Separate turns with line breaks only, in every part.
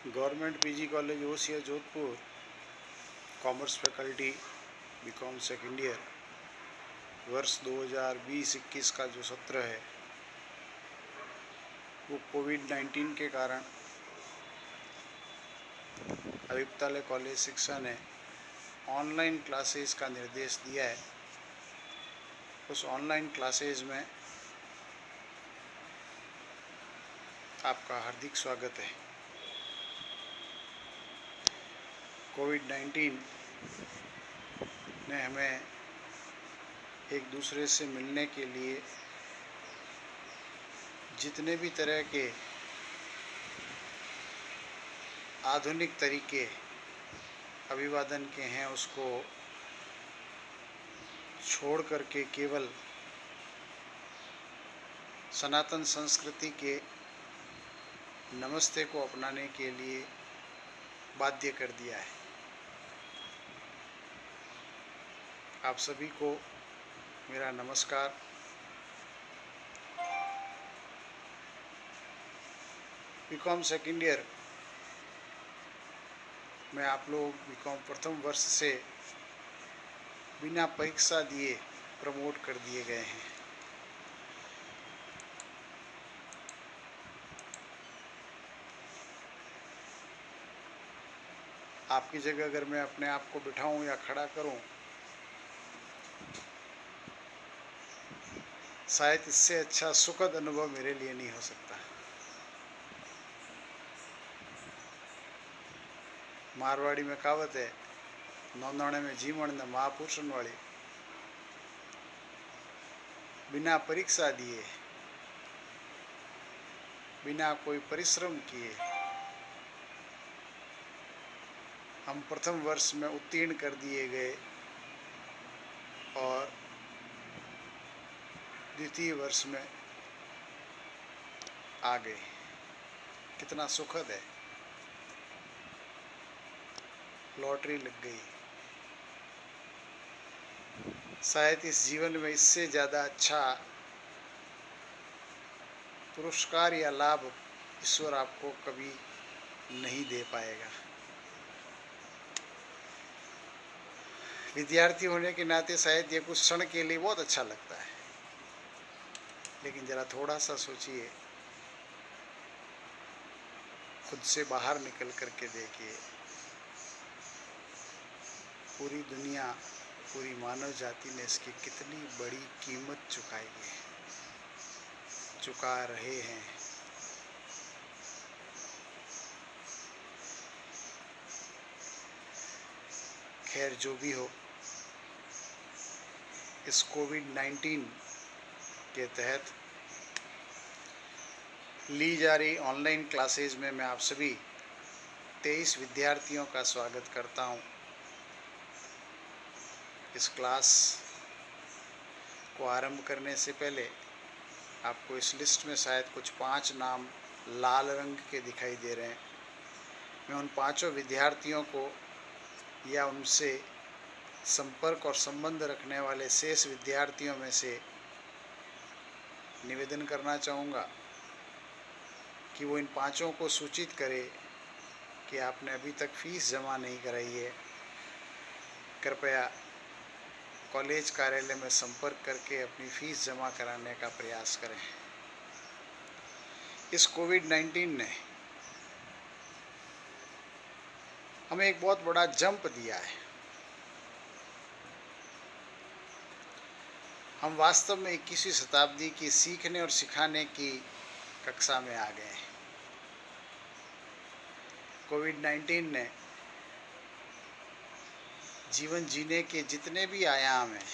Government PG college Osian Jodhpur commerce faculty BCom second year वर्ष 2020-21 का जो सत्र है वो कोविड-19 के कारण आयुक्तालय कॉलेज शिक्षा ने ऑनलाइन क्लासेस का निर्देश दिया है। उस ऑनलाइन क्लासेस में आपका हार्दिक स्वागत है। कोविड-19 ने हमें एक दूसरे से मिलने के लिए जितने भी तरह के आधुनिक तरीके अभिवादन के हैं उसको छोड़ करके केवल सनातन संस्कृति के नमस्ते को अपनाने के लिए बाध्य कर दिया है। आप सभी को मेरा नमस्कार। बीकॉम सेकेंड ईयर में आप लोग बीकॉम प्रथम वर्ष से बिना परीक्षा दिए प्रमोट कर दिए गए हैं। आपकी जगह अगर मैं अपने आप को बिठाऊं या खड़ा करूं, शायद इससे अच्छा सुखद अनुभव मेरे लिए नहीं हो सकता। मारवाड़ी में कहावत है, नौंदोणे में जीवण न महापुरुषन वाली। बिना परीक्षा दिए, बिना कोई परिश्रम किए हम प्रथम वर्ष में उत्तीर्ण कर दिए गए और द्वितीय वर्ष में आ गए। कितना सुखद है। लॉटरी लग गई। शायद इस जीवन में इससे ज़्यादा अच्छा पुरस्कार या लाभ ईश्वर आपको कभी नहीं दे पाएगा। विद्यार्थी होने के नाते शायद ये कुछ क्षण के लिए बहुत अच्छा लगता है, लेकिन ज़रा थोड़ा सा सोचिए, खुद से बाहर निकल कर के देखिए। पूरी दुनिया, पूरी मानव जाति ने इसकी कितनी बड़ी कीमत चुकाई है, चुका रहे हैं। खैर, जो भी हो, इस कोविड-19 के तहत ली जा रही ऑनलाइन क्लासेज में मैं आप सभी 23 विद्यार्थियों का स्वागत करता हूं। इस क्लास को आरंभ करने से पहले आपको इस लिस्ट में शायद कुछ 5 नाम लाल रंग के दिखाई दे रहे हैं। मैं उन 5 विद्यार्थियों को या उनसे संपर्क और संबंध रखने वाले शेष विद्यार्थियों में से निवेदन करना चाहूँगा कि वो इन 5 को सूचित करे कि आपने अभी तक फीस जमा नहीं कराई है। कृपया कॉलेज कार्यालय में संपर्क करके अपनी फीस जमा कराने का प्रयास करें। इस कोविड-19 ने हमें एक बहुत बड़ा जंप दिया है। हम वास्तव में 21वीं शताब्दी की सीखने और सिखाने की कक्षा में आ गए हैं। कोविड-19 ने जीवन जीने के जितने भी आयाम हैं,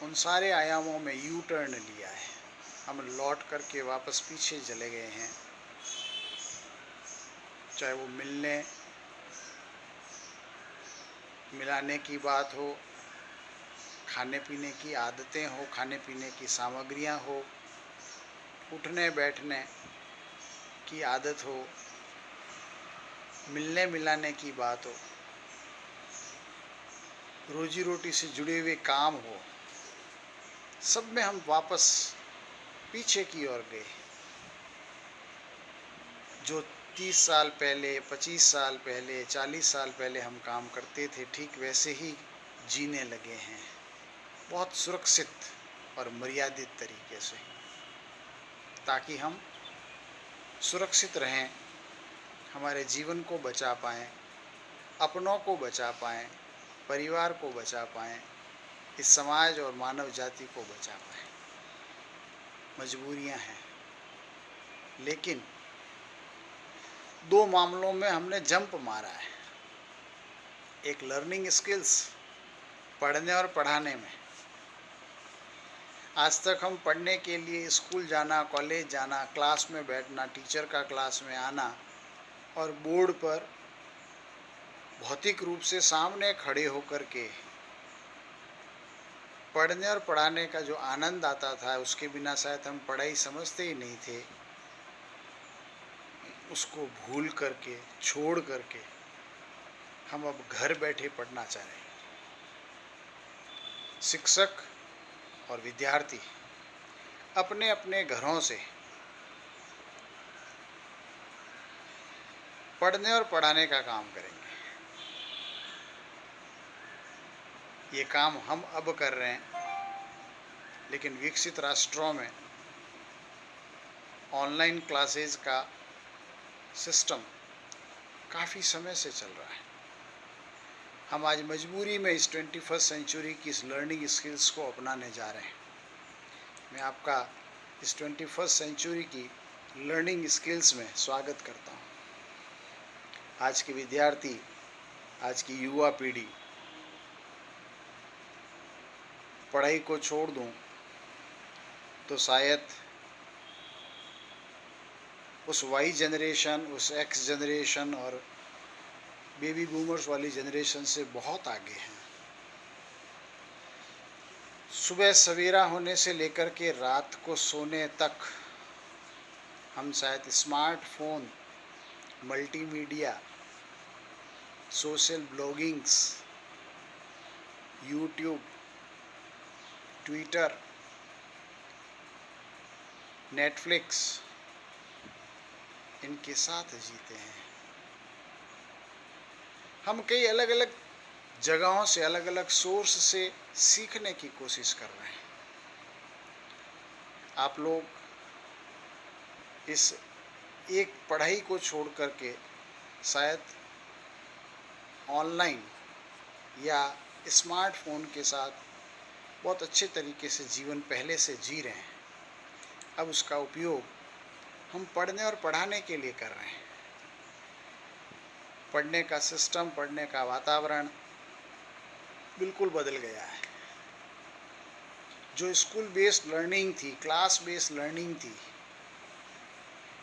उन सारे आयामों में यू टर्न लिया है। हम लौट करके वापस पीछे चले गए हैं। चाहे वो मिलाने की बात हो, खाने पीने की आदतें हो, खाने पीने की सामग्रियां हो, उठने बैठने की आदत हो, मिलने मिलाने की बात हो, रोजी रोटी से जुड़े हुए काम हो, सब में हम वापस पीछे की ओर गए। जो 30 साल पहले, 25 साल पहले, 40 साल पहले हम काम करते थे, ठीक वैसे ही जीने लगे हैं, बहुत सुरक्षित और मर्यादित तरीके से, ताकि हम सुरक्षित रहें, हमारे जीवन को बचा पाएँ, अपनों को बचा पाएँ, परिवार को बचा पाएँ, इस समाज और मानव जाति को बचा पाएँ। मजबूरियां हैं, लेकिन 2 मामलों में हमने जंप मारा है। एक लर्निंग स्किल्स, पढ़ने और पढ़ाने में। आज तक हम पढ़ने के लिए स्कूल जाना, कॉलेज जाना, क्लास में बैठना, टीचर का क्लास में आना और बोर्ड पर भौतिक रूप से सामने खड़े होकर के पढ़ने और पढ़ाने का जो आनंद आता था, उसके बिना शायद हम पढ़ाई समझते ही नहीं थे। उसको भूल करके, छोड़ करके हम अब घर बैठे पढ़ना चाह रहे हैं। शिक्षक और विद्यार्थी अपने अपने घरों से पढ़ने और पढ़ाने का काम करेंगे। ये काम हम अब कर रहे हैं, लेकिन विकसित राष्ट्रों में ऑनलाइन क्लासेस का सिस्टम काफ़ी समय से चल रहा है। हम आज मजबूरी में इस 21st सेंचुरी की इस लर्निंग स्किल्स को अपनाने जा रहे हैं। मैं आपका इस 21st सेंचुरी की लर्निंग स्किल्स में स्वागत करता हूँ। आज के विद्यार्थी, आज की युवा पीढ़ी पढ़ाई को छोड़ दूं तो शायद उस वाई जनरेशन, उस एक्स जनरेशन और बेबी बूमर्स वाली जनरेशन से बहुत आगे हैं। सुबह सवेरा होने से लेकर के रात को सोने तक हम शायद smartphone, multimedia, social bloggings, YouTube, Twitter, Netflix, इनके साथ जीते हैं। हम कई अलग अलग जगहों से, अलग अलग सोर्स से सीखने की कोशिश कर रहे हैं। आप लोग इस एक पढ़ाई को छोड़ करके शायद ऑनलाइन या स्मार्टफोन के साथ बहुत अच्छे तरीके से जीवन पहले से जी रहे हैं। अब उसका उपयोग हम पढ़ने और पढ़ाने के लिए कर रहे हैं। पढ़ने का सिस्टम, पढ़ने का वातावरण बिल्कुल बदल गया है। जो स्कूल बेस्ड लर्निंग थी, क्लास बेस्ड लर्निंग थी,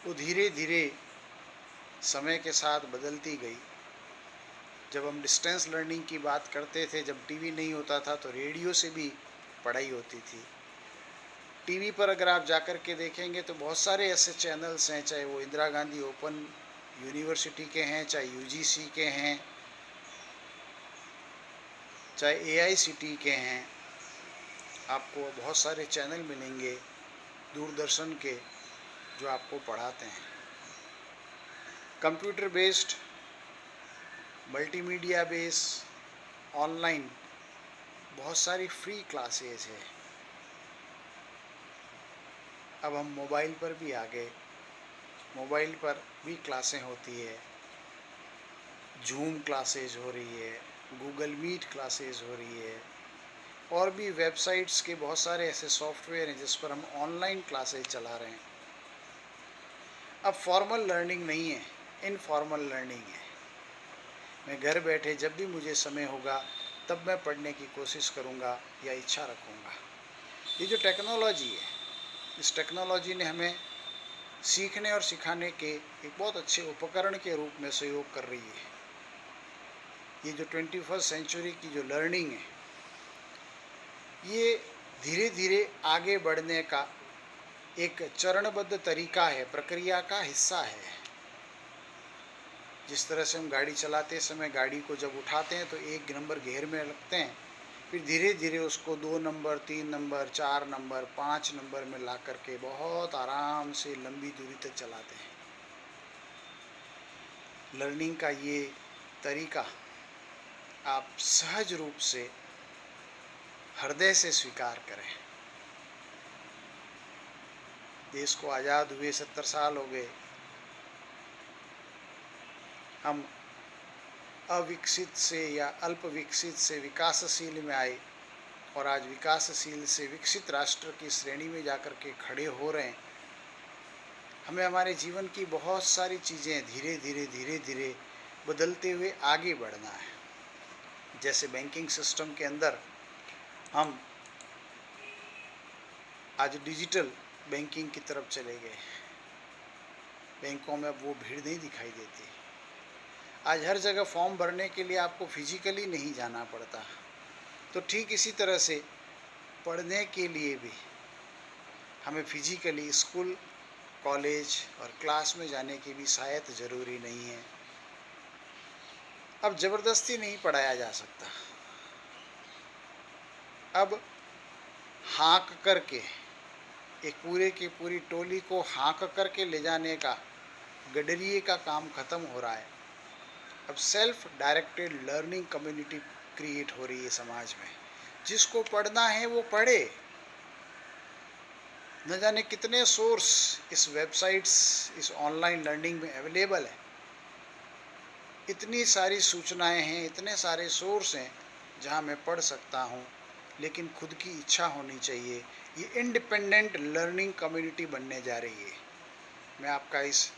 वो धीरे धीरे समय के साथ बदलती गई। जब हम डिस्टेंस लर्निंग की बात करते थे, जब टीवी नहीं होता था तो रेडियो से भी पढ़ाई होती थी। टीवी पर अगर आप जाकर के देखेंगे तो बहुत सारे ऐसे चैनल्स हैं, चाहे वो इंदिरा गांधी ओपन यूनिवर्सिटी के हैं, चाहे यूजीसी के हैं, चाहे एआईसीटी के हैं। आपको बहुत सारे चैनल मिलेंगे दूरदर्शन के जो आपको पढ़ाते हैं। Computer based, multimedia based, online बहुत सारी फ्री क्लासेस है। अब हम मोबाइल पर भी आ गए, मोबाइल पर भी क्लासें होती है। जूम क्लासेस हो रही है, गूगल मीट क्लासेस हो रही है, और भी वेबसाइट्स के बहुत सारे ऐसे सॉफ्टवेयर हैं जिस पर हम ऑनलाइन क्लासेस चला रहे हैं। अब फॉर्मल लर्निंग नहीं है, इनफॉर्मल लर्निंग है। मैं घर बैठे जब भी मुझे समय होगा तब मैं पढ़ने की कोशिश करूँगा या इच्छा रखूँगा। ये जो टेक्नोलॉजी है, इस टेक्नोलॉजी ने हमें सीखने और सिखाने के एक बहुत अच्छे उपकरण के रूप में सहयोग कर रही है। ये जो 21st सेंचुरी की जो लर्निंग है, ये धीरे धीरे आगे बढ़ने का एक चरणबद्ध तरीका है, प्रक्रिया का हिस्सा है। जिस तरह से हम गाड़ी चलाते समय गाड़ी को जब उठाते हैं तो 1 नंबर गियर में रखते हैं, फिर धीरे धीरे उसको 2 नंबर, 3 नंबर, 4 नंबर, 5 नंबर में ला करके बहुत आराम से लंबी दूरी तक चलाते हैं। लर्निंग का ये तरीका आप सहज रूप से हृदय से स्वीकार करें। देश को आज़ाद हुए 70 साल हो गए, हम अविकसित से या अल्प विकसित से विकासशील में आए और आज विकासशील से विकसित राष्ट्र की श्रेणी में जाकर के खड़े हो रहे हैं। हमें हमारे जीवन की बहुत सारी चीज़ें धीरे धीरे बदलते हुए आगे बढ़ना है। जैसे बैंकिंग सिस्टम के अंदर हम आज डिजिटल बैंकिंग की तरफ चले गए। बैंकों में अब वो भीड़ नहीं दिखाई देती। आज हर जगह फॉर्म भरने के लिए आपको फिजिकली नहीं जाना पड़ता। तो ठीक इसी तरह से पढ़ने के लिए भी हमें फिजिकली स्कूल, कॉलेज और क्लास में जाने की भी शायद ज़रूरी नहीं है। अब ज़बरदस्ती नहीं पढ़ाया जा सकता। अब हाँक करके एक पूरे की पूरी टोली को हाँक करके ले जाने का गडरिये का काम ख़त्म हो रहा है। अब self directed learning community create हो रही है समाज में। जिसको पढ़ना है वो पढ़े। न जाने कितने सोर्स इस वेबसाइट्स, इस ऑनलाइन लर्निंग में अवेलेबल है। इतनी सारी सूचनाएं हैं, इतने सारे सोर्स हैं जहां मैं पढ़ सकता हूं, लेकिन खुद की इच्छा होनी चाहिए। ये इंडिपेंडेंट लर्निंग कम्युनिटी बनने जा रही है। मैं आपका इस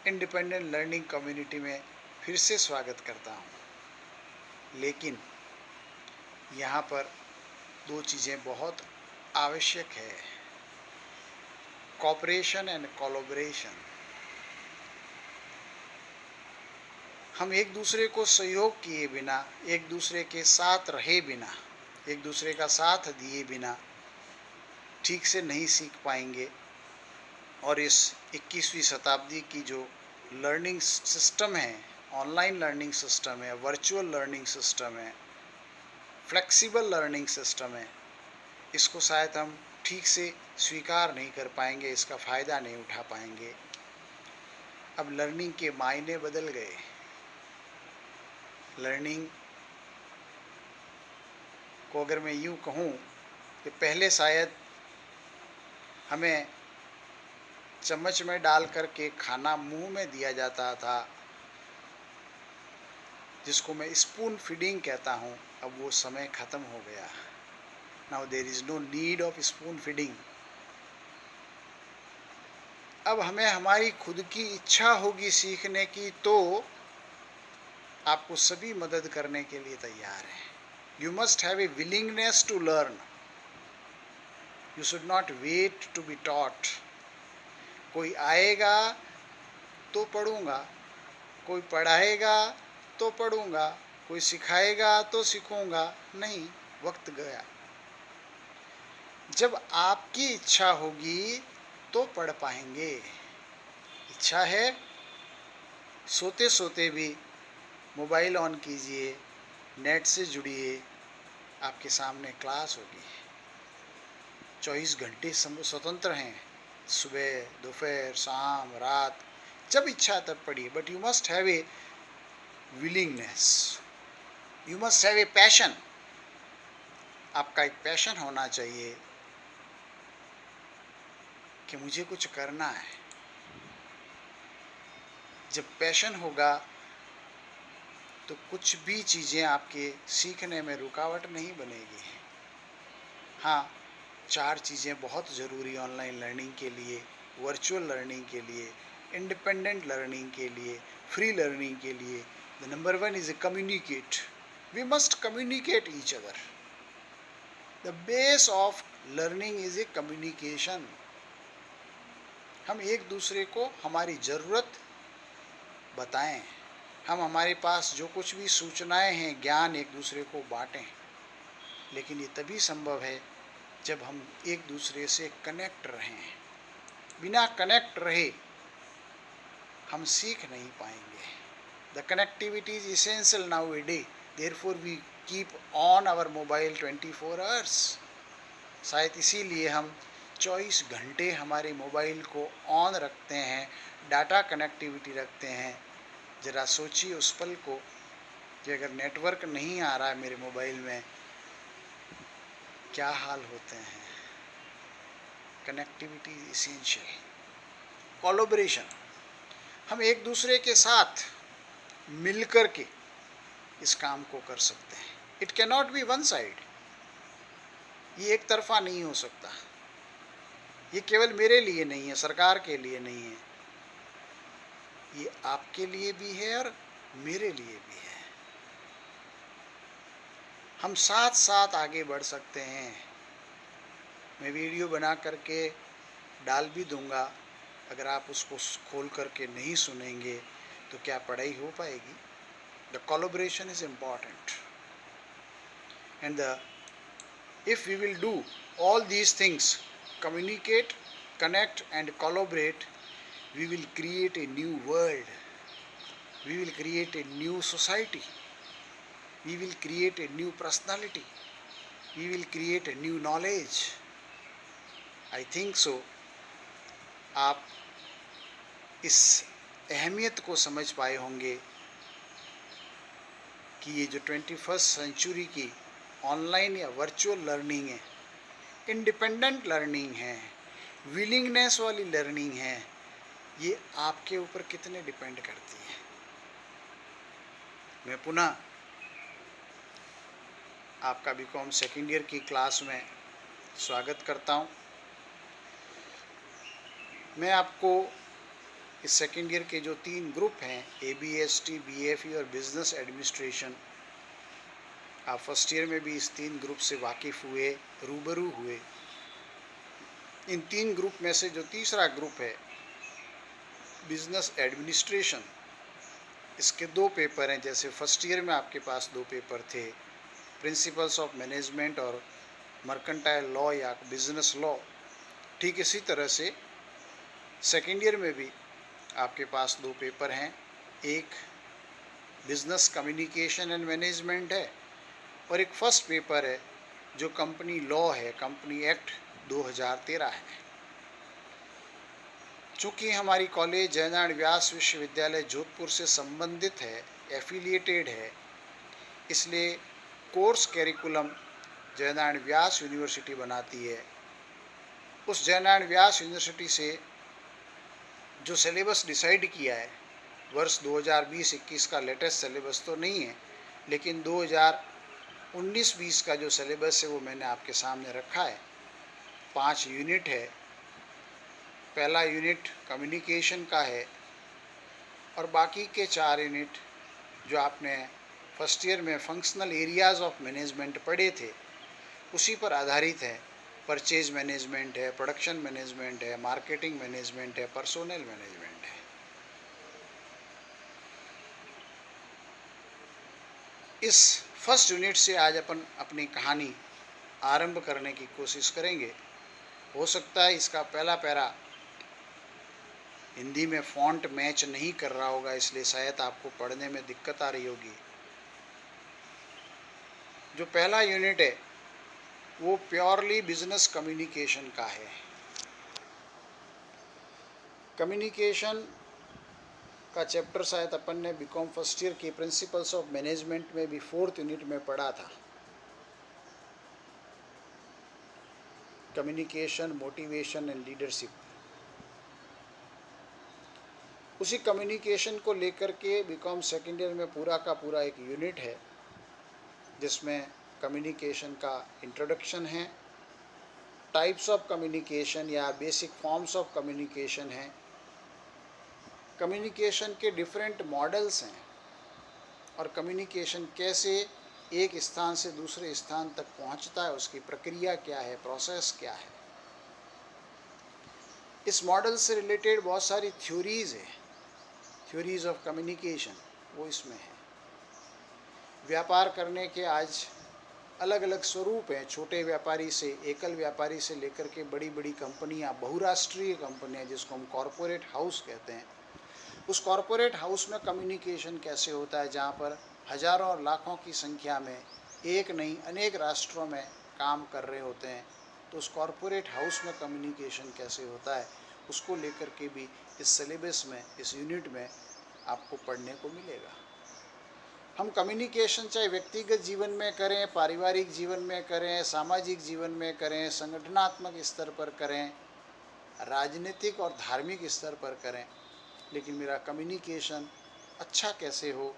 इंडिपेंडेंट लर्निंग कम्युनिटी में फिर से स्वागत करता हूं। लेकिन यहाँ पर 2 चीज़ें बहुत आवश्यक है, कोऑपरेशन एंड कोलैबोरेशन। हम एक दूसरे को सहयोग किए बिना, एक दूसरे के साथ रहे बिना, एक दूसरे का साथ दिए बिना ठीक से नहीं सीख पाएंगे। और इस 21वीं शताब्दी की जो लर्निंग सिस्टम है, ऑनलाइन लर्निंग सिस्टम है, वर्चुअल लर्निंग सिस्टम है, फ्लेक्सिबल लर्निंग सिस्टम है, इसको शायद हम ठीक से स्वीकार नहीं कर पाएंगे, इसका फ़ायदा नहीं उठा पाएंगे। अब लर्निंग के मायने बदल गए। लर्निंग को अगर मैं यूँ कहूँ कि पहले शायद हमें चम्मच में डाल करके खाना मुंह में दिया जाता था, जिसको मैं स्पून फीडिंग कहता हूँ। अब वो समय ख़त्म हो गया। Now there is no need of spoon feeding. अब हमें हमारी खुद की इच्छा होगी सीखने की, तो आपको सभी मदद करने के लिए तैयार हैं। You must have a willingness to learn. You should not wait to be taught. कोई आएगा तो पढ़ूंगा, कोई पढ़ाएगा तो पढ़ूंगा, कोई सिखाएगा तो सीखूंगा, नहीं, वक्त गया। जब आपकी इच्छा होगी तो पढ़ पाएंगे। इच्छा है, सोते सोते भी मोबाइल ऑन कीजिए, नेट से जुड़िए, आपके सामने क्लास होगी। 24 घंटे स्वतंत्र हैं, सुबह, दोपहर, शाम, रात, जब इच्छा तब पढ़िए। But you must have a willingness, you must have a passion. आपका एक पैशन होना चाहिए कि मुझे कुछ करना है। जब पैशन होगा तो कुछ भी चीज़ें आपके सीखने में रुकावट नहीं बनेगी। हाँ, 4 चीज़ें बहुत ज़रूरी ऑनलाइन लर्निंग के लिए, वर्चुअल लर्निंग के लिए, इंडिपेंडेंट लर्निंग के लिए, फ्री लर्निंग के लिए। The number 1 is a communicate. We must communicate each other. The base of learning is a communication. हम एक दूसरे को हमारी ज़रूरत बताएं। हम हमारे पास जो कुछ भी सूचनाएं हैं, ज्ञान एक दूसरे को बांटें। लेकिन ये तभी संभव है जब हम एक दूसरे से कनेक्ट रहें। बिना कनेक्ट रहे हम सीख नहीं पाएंगे। The connectivity is essential now a day, therefore we keep on our mobile 24 hours. शायद इसीलिए हम 24 घंटे हमारे मोबाइल को ऑन रखते हैं, डाटा कनेक्टिविटी रखते हैं। ज़रा सोचिए उस पल को कि अगर नेटवर्क नहीं आ रहा है मेरे मोबाइल में, क्या हाल होते हैं। Connectivity is essential. कोलैबोरेशन, हम एक दूसरे के साथ मिलकर के इस काम को कर सकते हैं। It can not be one side, ये एक तरफा नहीं हो सकता। ये केवल मेरे लिए नहीं है, सरकार के लिए नहीं है, ये आपके लिए भी है और मेरे लिए भी है। हम साथ साथ आगे बढ़ सकते हैं। मैं वीडियो बना करके डाल भी दूंगा, अगर आप उसको खोल करके नहीं सुनेंगे तो क्या पढ़ाई हो पाएगी। The collaboration is important and if we will do all these things, communicate, connect and collaborate, we will create a new world, we will create a new society, we will create a new personality, we will create a new knowledge. I think so आप इस अहमियत को समझ पाए होंगे कि ये जो 21st सेंचुरी की ऑनलाइन या वर्चुअल लर्निंग है, इंडिपेंडेंट लर्निंग है, विलिंगनेस वाली लर्निंग है, ये आपके ऊपर कितने डिपेंड करती है। मैं पुनः आपका बीकॉम सेकेंड ईयर की क्लास में स्वागत करता हूँ। मैं आपको इस सेकेंड ईयर के जो 3 ग्रुप हैं, ABST, BFE और बिजनेस एडमिनिस्ट्रेशन, आप फर्स्ट ईयर में भी इस 3 ग्रुप से वाकिफ़ हुए, रूबरू हुए। इन 3 ग्रुप में से जो तीसरा ग्रुप है बिजनेस एडमिनिस्ट्रेशन, इसके 2 पेपर हैं। जैसे फर्स्ट ईयर में आपके पास 2 पेपर थे, प्रिंसिपल्स ऑफ मैनेजमेंट और मर्केंटाइल लॉ या बिजनेस लॉ, ठीक इसी तरह से सेकेंड ईयर में भी आपके पास 2 पेपर हैं। एक बिजनेस कम्युनिकेशन एंड मैनेजमेंट है और एक फर्स्ट पेपर है जो कंपनी लॉ है, कंपनी एक्ट 2013 है। चूँकि हमारी कॉलेज जयनारायण व्यास विश्वविद्यालय जोधपुर से संबंधित है, एफिलिएटेड है, इसलिए कोर्स कैरिकुलम जयनारायण व्यास यूनिवर्सिटी बनाती है। उस जयनारायण व्यास यूनिवर्सिटी से जो सिलेबस डिसाइड किया है, वर्ष 2020-21 का लेटेस्ट सिलेबस तो नहीं है, लेकिन 2019-20 का जो सिलेबस है वो मैंने आपके सामने रखा है। 5 यूनिट है। पहला यूनिट कम्युनिकेशन का है और बाकी के 4 यूनिट जो आपने फर्स्ट ईयर में फंक्शनल एरियाज़ ऑफ मैनेजमेंट पढ़े थे उसी पर आधारित है। परचेज मैनेजमेंट है, प्रोडक्शन मैनेजमेंट है, मार्केटिंग मैनेजमेंट है, पर्सोनल मैनेजमेंट है। इस फर्स्ट यूनिट से आज अपन अपनी कहानी आरंभ करने की कोशिश करेंगे। हो सकता है इसका पहला पैरा हिंदी में फ़ॉन्ट मैच नहीं कर रहा होगा, इसलिए शायद आपको पढ़ने में दिक्कत आ रही होगी। जो पहला यूनिट है वो प्योरली बिजनेस कम्युनिकेशन का है। कम्युनिकेशन का चैप्टर शायद अपन ने बीकॉम फर्स्ट ईयर के प्रिंसिपल्स ऑफ मैनेजमेंट में भी 4th यूनिट में पढ़ा था। Communication, motivation and leadership. उसी कम्युनिकेशन को लेकर के बीकॉम सेकेंड ईयर में पूरा का पूरा एक यूनिट है जिसमें कम्युनिकेशन का इंट्रोडक्शन है, टाइप्स ऑफ कम्युनिकेशन या बेसिक फॉर्म्स ऑफ कम्युनिकेशन है, कम्युनिकेशन के डिफरेंट मॉडल्स हैं और कम्युनिकेशन कैसे एक स्थान से दूसरे स्थान तक पहुंचता है, उसकी प्रक्रिया क्या है, प्रोसेस क्या है। इस मॉडल से रिलेटेड बहुत सारी थ्योरीज़ है, थ्योरीज़ ऑफ कम्युनिकेशन, वो इसमें है। व्यापार करने के आज अलग अलग स्वरूप हैं, छोटे व्यापारी से, एकल व्यापारी से लेकर के बड़ी बड़ी कंपनियां, बहुराष्ट्रीय कंपनियां जिसको हम कॉरपोरेट हाउस कहते हैं। उस कॉरपोरेट हाउस में कम्युनिकेशन कैसे होता है, जहाँ पर हज़ारों और लाखों की संख्या में एक नहीं अनेक राष्ट्रों में काम कर रहे होते हैं, तो उस कॉरपोरेट हाउस में कम्युनिकेशन कैसे होता है उसको लेकर के भी इस सिलेबस में, इस यूनिट में आपको पढ़ने को मिलेगा। हम कम्युनिकेशन चाहे व्यक्तिगत जीवन में करें, पारिवारिक जीवन में करें, सामाजिक जीवन में करें, संगठनात्मक स्तर पर करें, राजनीतिक और धार्मिक स्तर पर करें, लेकिन मेरा कम्युनिकेशन अच्छा कैसे हो,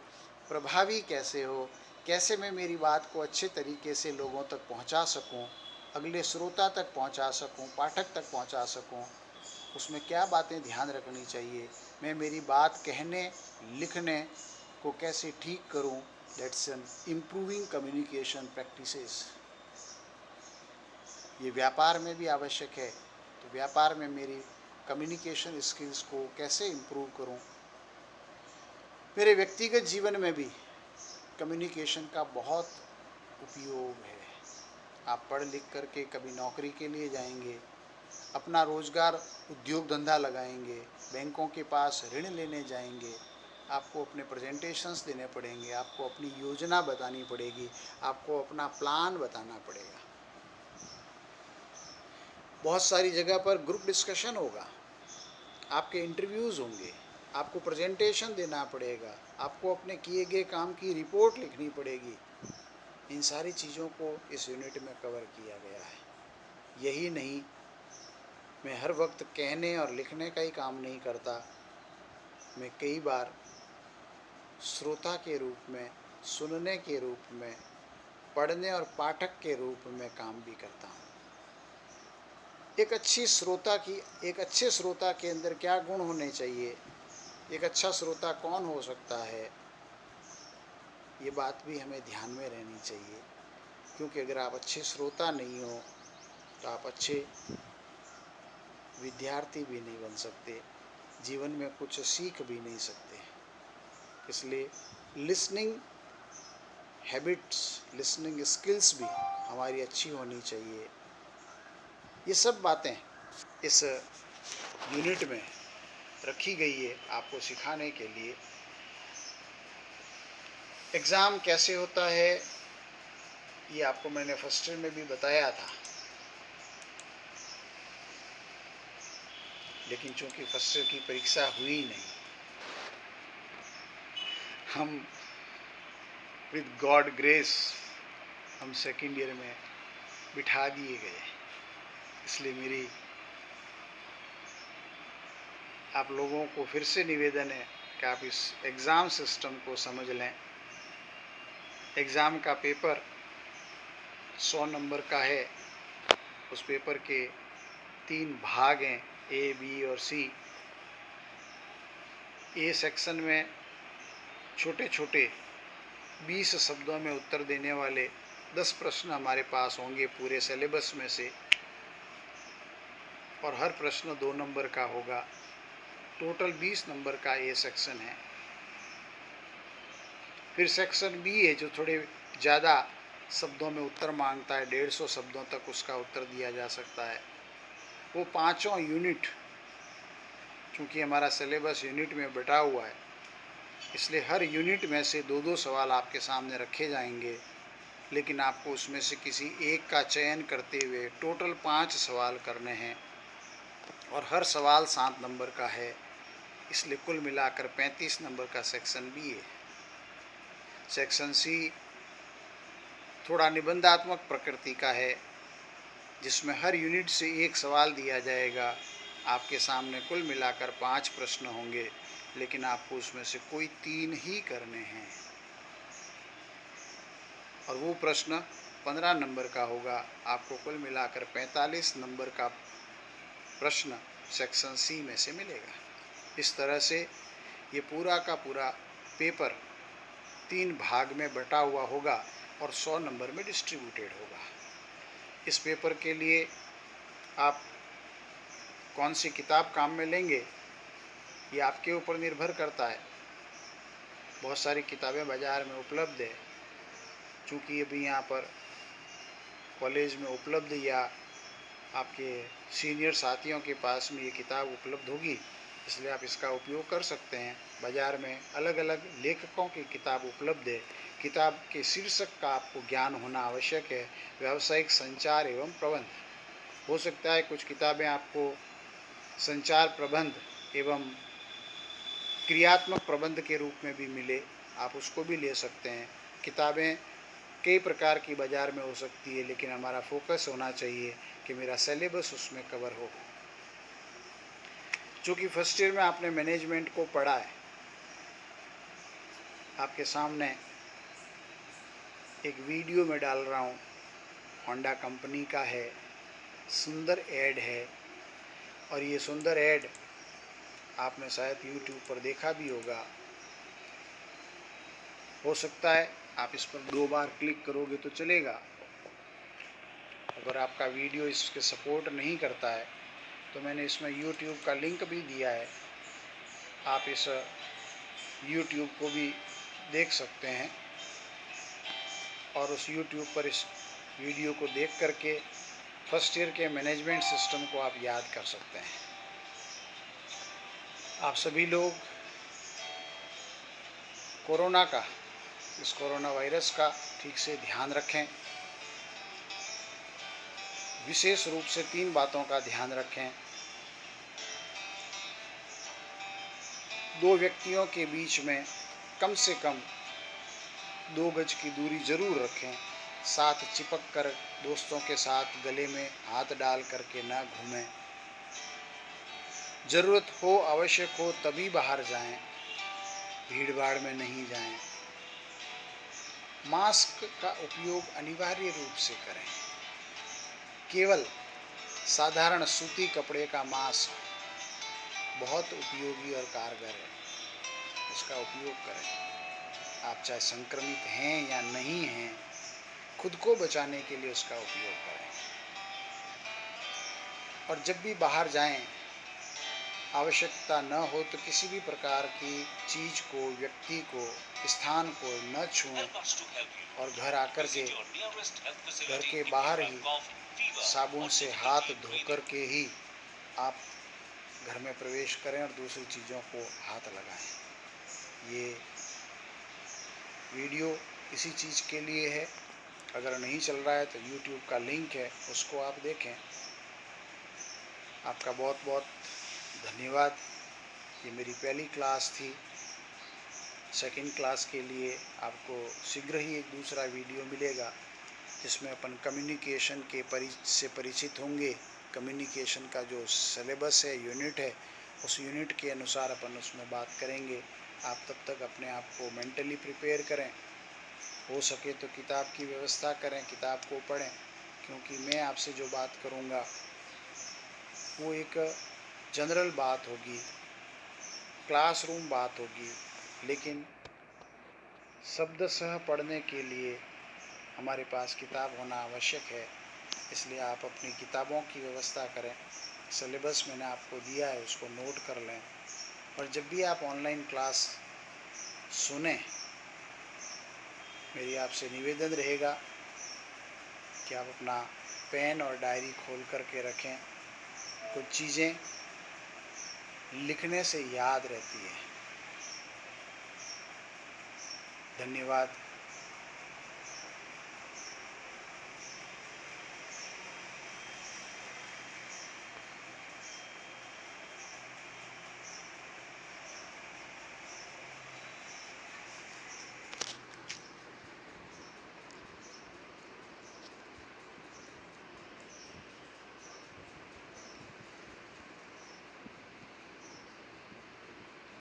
प्रभावी कैसे हो, कैसे मैं मेरी बात को अच्छे तरीके से लोगों तक पहुंचा सकूं, अगले श्रोता तक पहुंचा सकूं, पाठक तक पहुंचा सकूं, उसमें क्या बातें ध्यान रखनी चाहिए, मैं मेरी बात कहने लिखने को कैसे ठीक करूं, that's an improving communication practices. ये व्यापार में भी आवश्यक है, तो व्यापार में मेरी कम्युनिकेशन स्किल्स को कैसे इम्प्रूव करूं, मेरे व्यक्तिगत जीवन में भी कम्युनिकेशन का बहुत उपयोग है। आप पढ़ लिख करके कभी नौकरी के लिए जाएंगे, अपना रोज़गार उद्योग धंधा लगाएंगे, बैंकों के पास ऋण लेने जाएंगे, आपको अपने प्रेजेंटेशंस देने पड़ेंगे, आपको अपनी योजना बतानी पड़ेगी, आपको अपना प्लान बताना पड़ेगा। बहुत सारी जगह पर ग्रुप डिस्कशन होगा, आपके इंटरव्यूज़ होंगे, आपको प्रेजेंटेशन देना पड़ेगा, आपको अपने किए गए काम की रिपोर्ट लिखनी पड़ेगी। इन सारी चीज़ों को इस यूनिट में कवर किया गया है। यही नहीं, मैं हर वक्त कहने और लिखने का ही काम नहीं करता, मैं कई बार श्रोता के रूप में, सुनने के रूप में, पढ़ने और पाठक के रूप में काम भी करता हूँ। एक अच्छे श्रोता के अंदर क्या गुण होने चाहिए, एक अच्छा श्रोता कौन हो सकता है, ये बात भी हमें ध्यान में रहनी चाहिए। क्योंकि अगर आप अच्छे श्रोता नहीं हो तो आप अच्छे विद्यार्थी भी नहीं बन सकते, जीवन में कुछ सीख भी नहीं सकते। इसलिए लिसनिंग हैबिट्स, लिसनिंग स्किल्स भी हमारी अच्छी होनी चाहिए। ये सब बातें इस यूनिट में रखी गई है आपको सिखाने के लिए। एग्ज़ाम कैसे होता है ये आपको मैंने फर्स्ट ईयर में भी बताया था, लेकिन चूंकि फर्स्ट ईयर की परीक्षा हुई नहीं, हम विद गॉड ग्रेस हम सेकेंड ईयर में बिठा दिए गए। इसलिए मेरी आप लोगों को फिर से निवेदन है कि आप इस एग्ज़ाम सिस्टम को समझ लें। एग्ज़ाम का पेपर 100 नंबर का है, उस पेपर के 3 भाग हैं, ए, बी और सी। ए सेक्शन में छोटे छोटे 20 शब्दों में उत्तर देने वाले 10 प्रश्न हमारे पास होंगे पूरे सिलेबस में से, और हर प्रश्न 2 नंबर का होगा। टोटल 20 नंबर का ए सेक्शन है। फिर सेक्शन बी है जो थोड़े ज़्यादा शब्दों में उत्तर मांगता है, 150 शब्दों तक उसका उत्तर दिया जा सकता है। वो पाँचों यूनिट, चूँकि हमारा सिलेबस यूनिट में बटा हुआ है, इसलिए हर यूनिट में से 2-2 सवाल आपके सामने रखे जाएंगे, लेकिन आपको उसमें से किसी एक का चयन करते हुए टोटल 5 सवाल करने हैं, और हर सवाल 7 नंबर का है। इसलिए कुल मिलाकर 35 नंबर का सेक्शन बी है। सेक्शन सी थोड़ा निबंधात्मक प्रकृति का है, जिसमें हर यूनिट से एक सवाल दिया जाएगा। आपके सामने कुल मिलाकर 5 प्रश्न होंगे, लेकिन आपको उसमें से कोई 3 ही करने हैं, और वो प्रश्न 15 नंबर का होगा। आपको कुल मिलाकर 45 नंबर का प्रश्न सेक्शन सी में से मिलेगा। इस तरह से ये पूरा का पूरा पेपर 3 भाग में बटा हुआ होगा और 100 नंबर में डिस्ट्रीब्यूटेड होगा। इस पेपर के लिए आप कौन सी किताब काम में लेंगे ये आपके ऊपर निर्भर करता है। बहुत सारी किताबें बाज़ार में उपलब्ध है। चूँकि अभी यहाँ पर कॉलेज में उपलब्ध या आपके सीनियर साथियों के पास में ये किताब उपलब्ध होगी, इसलिए आप इसका उपयोग कर सकते हैं। बाज़ार में अलग अलग लेखकों की किताब उपलब्ध है। किताब के शीर्षक का आपको ज्ञान होना आवश्यक है। व्यावसायिक संचार एवं प्रबंध। हो सकता है कुछ किताबें आपको संचार प्रबंध एवं क्रियात्मक प्रबंध के रूप में भी मिले, आप उसको भी ले सकते हैं। किताबें कई प्रकार की बाज़ार में हो सकती है, लेकिन हमारा फोकस होना चाहिए कि मेरा सिलेबस उसमें कवर हो। चूँकि फर्स्ट ईयर में आपने मैनेजमेंट को पढ़ा है, आपके सामने एक वीडियो में डाल रहा हूँ, होंडा कंपनी का है, सुंदर ऐड है। और ये सुंदर ऐड आपने शायद यूट्यूब पर देखा भी होगा। हो सकता है आप इस पर 2 बार क्लिक करोगे तो चलेगा। अगर आपका वीडियो इसके सपोर्ट नहीं करता है तो मैंने इसमें यूट्यूब का लिंक भी दिया है, आप इस यूट्यूब को भी देख सकते हैं और उस यूट्यूब पर इस वीडियो को देख करके फर्स्ट ईयर के मैनेजमेंट सिस्टम को आप याद कर सकते हैं। आप सभी लोग कोरोना का, इस कोरोना वायरस का ठीक से ध्यान रखें। विशेष रूप से 3 बातों का ध्यान रखें। 2 व्यक्तियों के बीच में कम से कम 2 गज की दूरी जरूर रखें। साथ चिपक कर दोस्तों के साथ गले में हाथ डाल करके ना घूमें। ज़रूरत हो, आवश्यक हो तभी बाहर जाएं, भीड़ भाड़ में नहीं जाएं। मास्क का उपयोग अनिवार्य रूप से करें। केवल साधारण सूती कपड़े का मास्क बहुत उपयोगी और कारगर है, इसका उपयोग करें। आप चाहे संक्रमित हैं या नहीं हैं, खुद को बचाने के लिए उसका उपयोग करें। और जब भी बाहर जाएं, आवश्यकता न हो तो किसी भी प्रकार की चीज़ को, व्यक्ति को, स्थान को न छुएं और घर आकर के घर के बाहर ही साबुन से हाथ धोकर के ही आप घर में प्रवेश करें और दूसरी चीज़ों को हाथ लगाएं। ये वीडियो इसी चीज़ के लिए है। अगर नहीं चल रहा है तो YouTube का लिंक है, उसको आप देखें। आपका बहुत बहुत धन्यवाद। ये मेरी पहली क्लास थी। सेकंड क्लास के लिए आपको शीघ्र ही एक दूसरा वीडियो मिलेगा, जिसमें अपन कम्युनिकेशन के से परिचित होंगे। कम्युनिकेशन का जो सिलेबस है, यूनिट है, उस यूनिट के अनुसार अपन उसमें बात करेंगे। आप तब तक अपने आप को मेंटली प्रिपेयर करें। हो सके तो किताब की व्यवस्था करें, किताब को पढ़ें, क्योंकि मैं आपसे जो बात करूँगा वो एक जनरल बात होगी, क्लासरूम बात होगी, लेकिन शब्दशः पढ़ने के लिए हमारे पास किताब होना आवश्यक है। इसलिए आप अपनी किताबों की व्यवस्था करें। सिलेबस मैंने आपको दिया है, उसको नोट कर लें। और जब भी आप ऑनलाइन क्लास सुने, मेरी आपसे निवेदन रहेगा कि आप अपना पेन और डायरी खोल करके रखें। कुछ चीज़ें लिखने से याद रहती है। धन्यवाद।